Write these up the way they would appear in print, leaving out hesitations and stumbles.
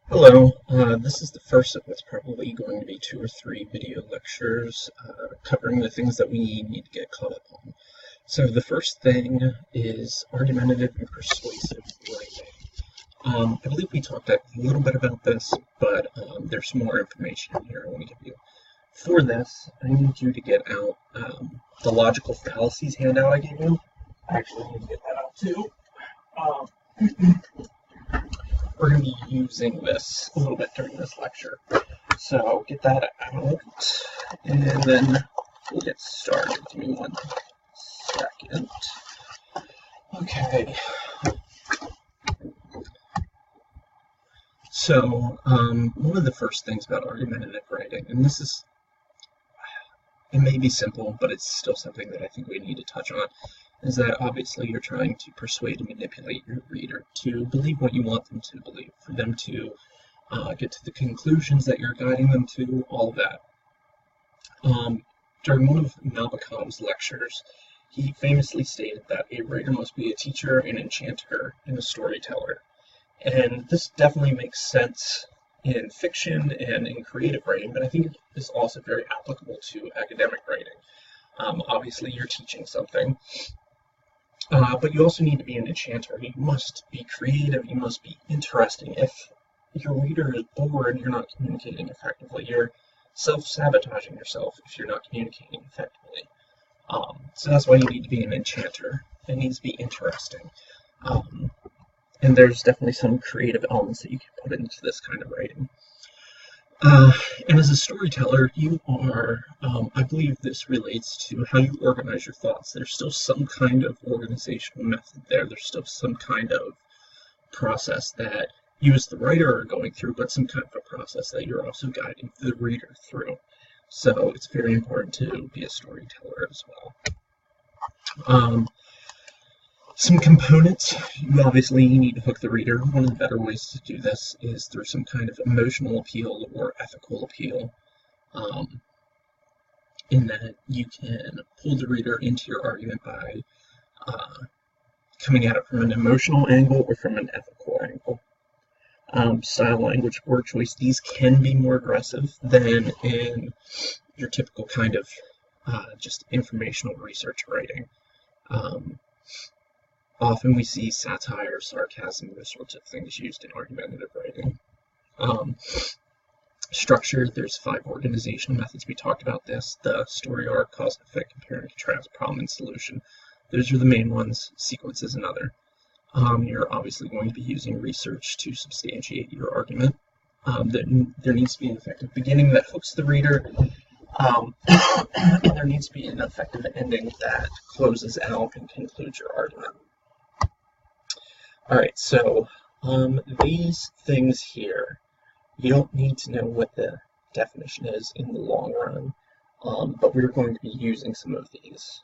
Hello, this is the first of what's probably going to be two or three video lectures covering the things that we need to get caught up on. So the first thing is argumentative and persuasive writing. I believe we talked a little bit about this, but there's more information in here I want to give you. For this, I need you to get out the logical fallacies handout I gave you. I actually need to get that out too. We're going to be using this a little bit during this lecture. So get that out, and then we'll get started. Give me 1 second. Okay. So one of the first things about argumentative writing, and this is, it may be simple, but it's still something that I think we need to touch on, is that obviously you're trying to persuade and manipulate your reader to believe what you want them to believe, for them to get to the conclusions that you're guiding them to, all of that. During one of Nabokov's lectures, he famously stated that a writer must be a teacher, an enchanter, and a storyteller. And this definitely makes sense in fiction and in creative writing, but I think it is also very applicable to academic writing. Obviously, you're teaching something, but you also need to be an enchanter. You must be creative, you must be interesting. If your reader is bored, you're not communicating effectively. You're self-sabotaging yourself if you're not communicating effectively. So that's why you need to be an enchanter. It needs to be interesting. And there's definitely some creative elements that you can put into this kind of writing. And as a storyteller, you are, I believe this relates to how you organize your thoughts. There's still some kind of organizational method there. There's still some kind of process that you as the writer are going through, but some kind of a process that you're also guiding the reader through. So it's very important to be a storyteller as well. Some components, you obviously need to hook the reader. One of the better ways to do this is through some kind of emotional appeal or ethical appeal, in that you can pull the reader into your argument by coming at it from an emotional angle or from an ethical angle. Style, language, word choice, these can be more aggressive than in your typical kind of just informational research writing. Often we see satire, sarcasm, those sorts of things used in argumentative writing. Structure, there's 5 organizational methods. We talked about this: the story arc, cause and effect, compare and contrast, problem and solution. Those are the main ones. Sequence is another. You're obviously going to be using research to substantiate your argument. There needs to be an effective beginning that hooks the reader, and there needs to be an effective ending that closes out and concludes your argument. Alright, so these things here, you don't need to know what the definition is in the long run, but we're going to be using some of these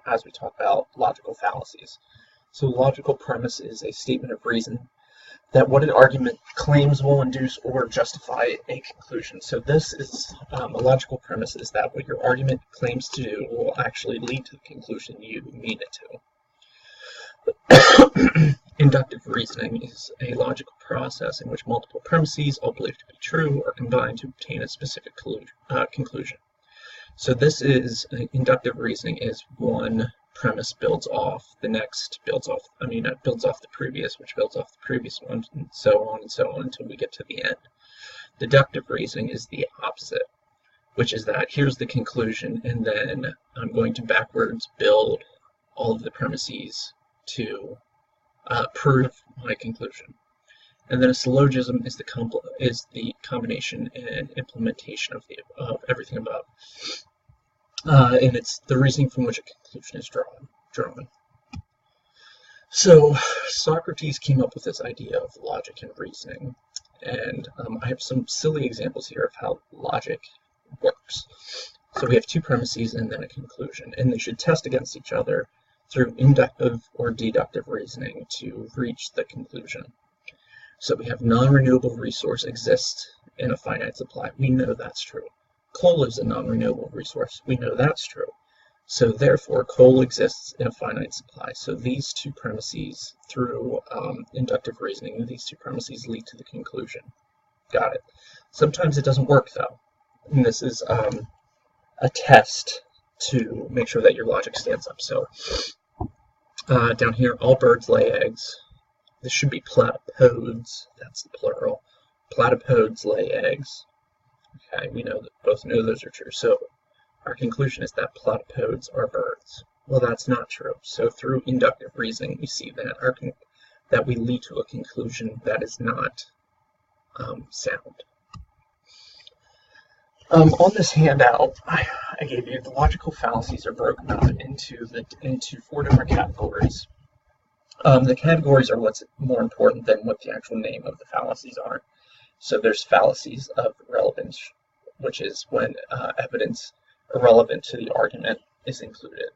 as we talk about logical fallacies. So logical premise is a statement of reason that what an argument claims will induce or justify a conclusion. So this is a logical premise is that what your argument claims to do will actually lead to the conclusion you need it to. Inductive reasoning is a logical process in which multiple premises, all believed to be true, are combined to obtain a specific conclusion. So this is inductive reasoning is one premise builds off the next, builds off the previous, which builds off the previous one, and so on until we get to the end. Deductive reasoning is the opposite, which is that here's the conclusion, and then I'm going to backwards build all of the premises to prove my conclusion. And then a syllogism is the combination and implementation of everything above. And it's the reasoning from which a conclusion is drawn. So Socrates came up with this idea of logic and reasoning, and I have some silly examples here of how logic works. So we have 2 premises and then a conclusion, and they should test against each other through inductive or deductive reasoning to reach the conclusion. So we have non-renewable resource exists in a finite supply. We know that's true. Coal is a non-renewable resource. We know that's true. So therefore, coal exists in a finite supply. So these 2 premises, through inductive reasoning, these 2 premises lead to the conclusion. Got it. Sometimes it doesn't work though. And this is a test to make sure that your logic stands up. So down here, all birds lay eggs. This should be platypodes. That's the plural. Platypodes lay eggs. Okay, we both know those are true. So our conclusion is that platypodes are birds. Well, that's not true. So through inductive reasoning, we see that that we lead to a conclusion that is not sound. On this handout, I gave you the logical fallacies are broken up into 4 different categories. The categories are what's more important than what the actual name of the fallacies are. So there's fallacies of relevance, which is when evidence irrelevant to the argument is included.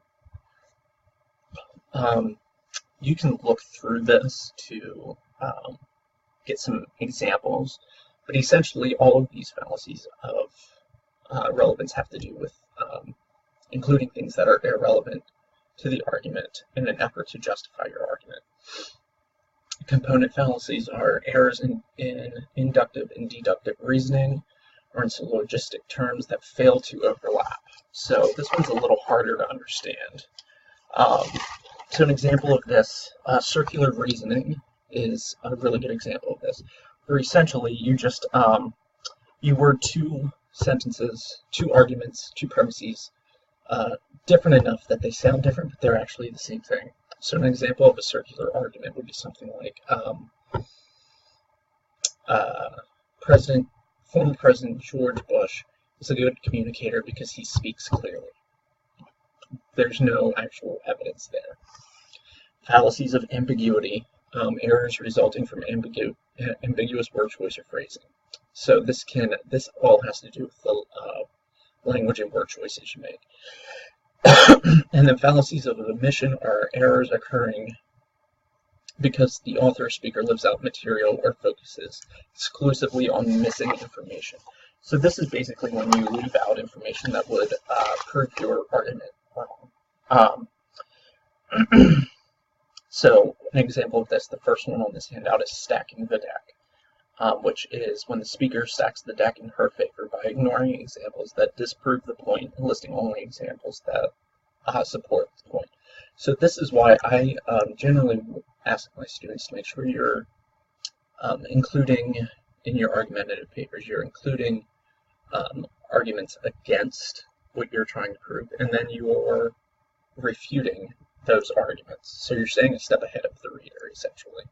You can look through this to get some examples, but essentially all of these fallacies of relevance have to do with including things that are irrelevant to the argument in an effort to justify your argument. Component fallacies are errors in inductive and deductive reasoning, or in syllogistic terms that fail to overlap. So this one's a little harder to understand. So an example of this, circular reasoning is a really good example of this, where essentially you word 2 sentences, 2 arguments, 2 premises, different enough that they sound different, but they're actually the same thing. So an example of a circular argument would be something like former President George Bush is a good communicator because he speaks clearly. There's no actual evidence there. Fallacies of ambiguity, errors resulting from ambiguous word choice or phrasing. So this all has to do with the language and word choices you make. And then fallacies of omission are errors occurring because the author or speaker leaves out material or focuses exclusively on missing information. So this is basically when you leave out information that would prove your argument wrong. So an example of this, the first one on this handout, is stacking the deck, which is when the speaker stacks the deck in her favor by ignoring examples that disprove the point and listing only examples that support the point. So this is why I generally ask my students to make sure you're including in your argumentative papers, you're including arguments against what you're trying to prove, and then you're refuting those arguments. So you're staying a step ahead of the reader, essentially.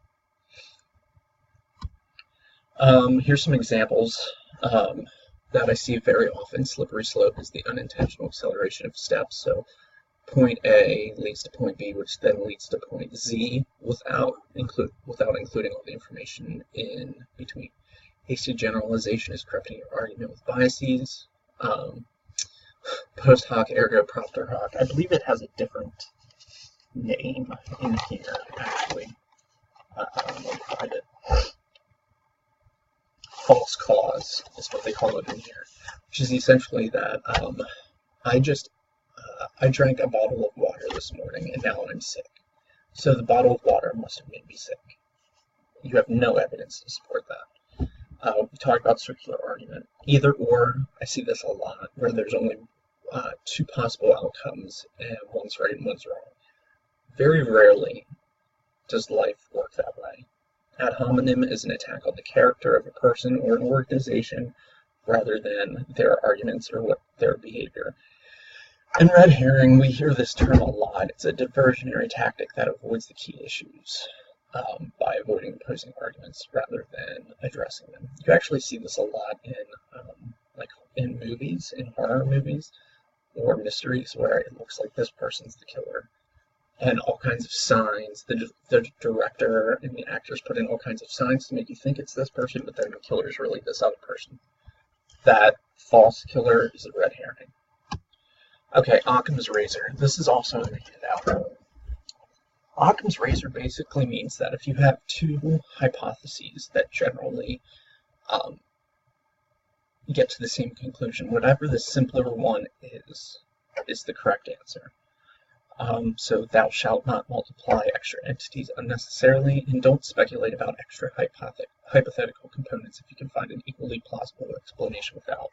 Here's some examples that I see very often. Slippery slope is the unintentional acceleration of steps. So point A leads to point B, which then leads to point Z without including all the information in between. Hasty generalization is corrupting your argument with biases. Post hoc ergo propter hoc. I believe it has a different name in here, actually. Let me find it. False cause is what they call it in here, which is essentially that I drank a bottle of water this morning and now I'm sick. So the bottle of water must have made me sick. You have no evidence to support that. We talk about circular argument. Either or, I see this a lot, where there's only 2 possible outcomes and one's right and one's wrong. Very rarely does life work that way. Ad hominem is an attack on the character of a person or an organization rather than their arguments or their behavior. In red herring, we hear this term a lot. It's a diversionary tactic that avoids the key issues by avoiding opposing arguments rather than addressing them. You actually see this a lot in movies, in horror movies or mysteries, where it looks like this person's the killer. And all kinds of signs. The director and the actors put in all kinds of signs to make you think it's this person, but then the killer is really this other person. That false killer is a red herring. Okay, Occam's razor. This is also in the handout. Occam's razor basically means that if you have 2 hypotheses that generally get to the same conclusion, whatever the simpler one is the correct answer. So thou shalt not multiply extra entities unnecessarily, and don't speculate about extra hypothetical components if you can find an equally plausible explanation without.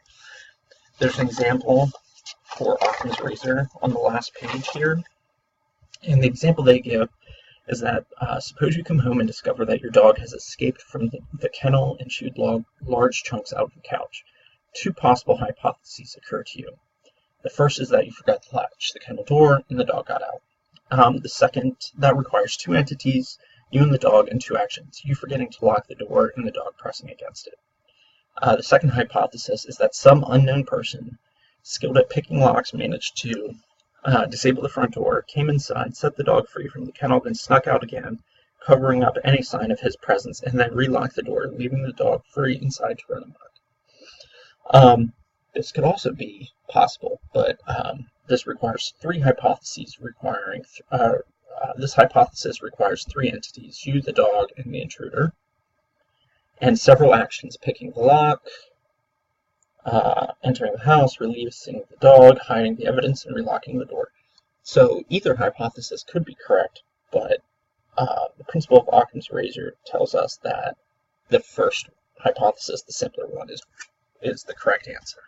There's an example for Occam's razor on the last page here, and the example they give is that suppose you come home and discover that your dog has escaped from the kennel and chewed large chunks out of the couch. Two possible hypotheses occur to you. The first is that you forgot to latch the kennel door and the dog got out. The second, that requires two entities, you and the dog, and two actions, you forgetting to lock the door and the dog pressing against it. The second hypothesis is that some unknown person skilled at picking locks managed to disable the front door, came inside, set the dog free from the kennel, then snuck out again, covering up any sign of his presence, and then relocked the door, leaving the dog free inside to run amok. This could also be possible, but this requires three hypotheses requiring, this hypothesis requires three entities, you, the dog, and the intruder, and several actions, picking the lock, entering the house, releasing the dog, hiding the evidence, and relocking the door. So either hypothesis could be correct, but the principle of Occam's razor tells us that the first hypothesis, the simpler one, is the correct answer.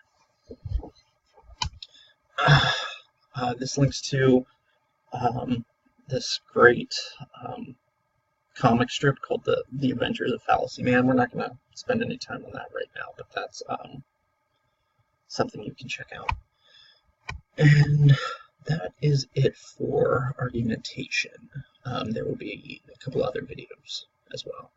This links to this great comic strip called the Adventures of Fallacy Man. We're not going to spend any time on that right now, but that's something you can check out. And that is it for argumentation. There will be a couple other videos as well.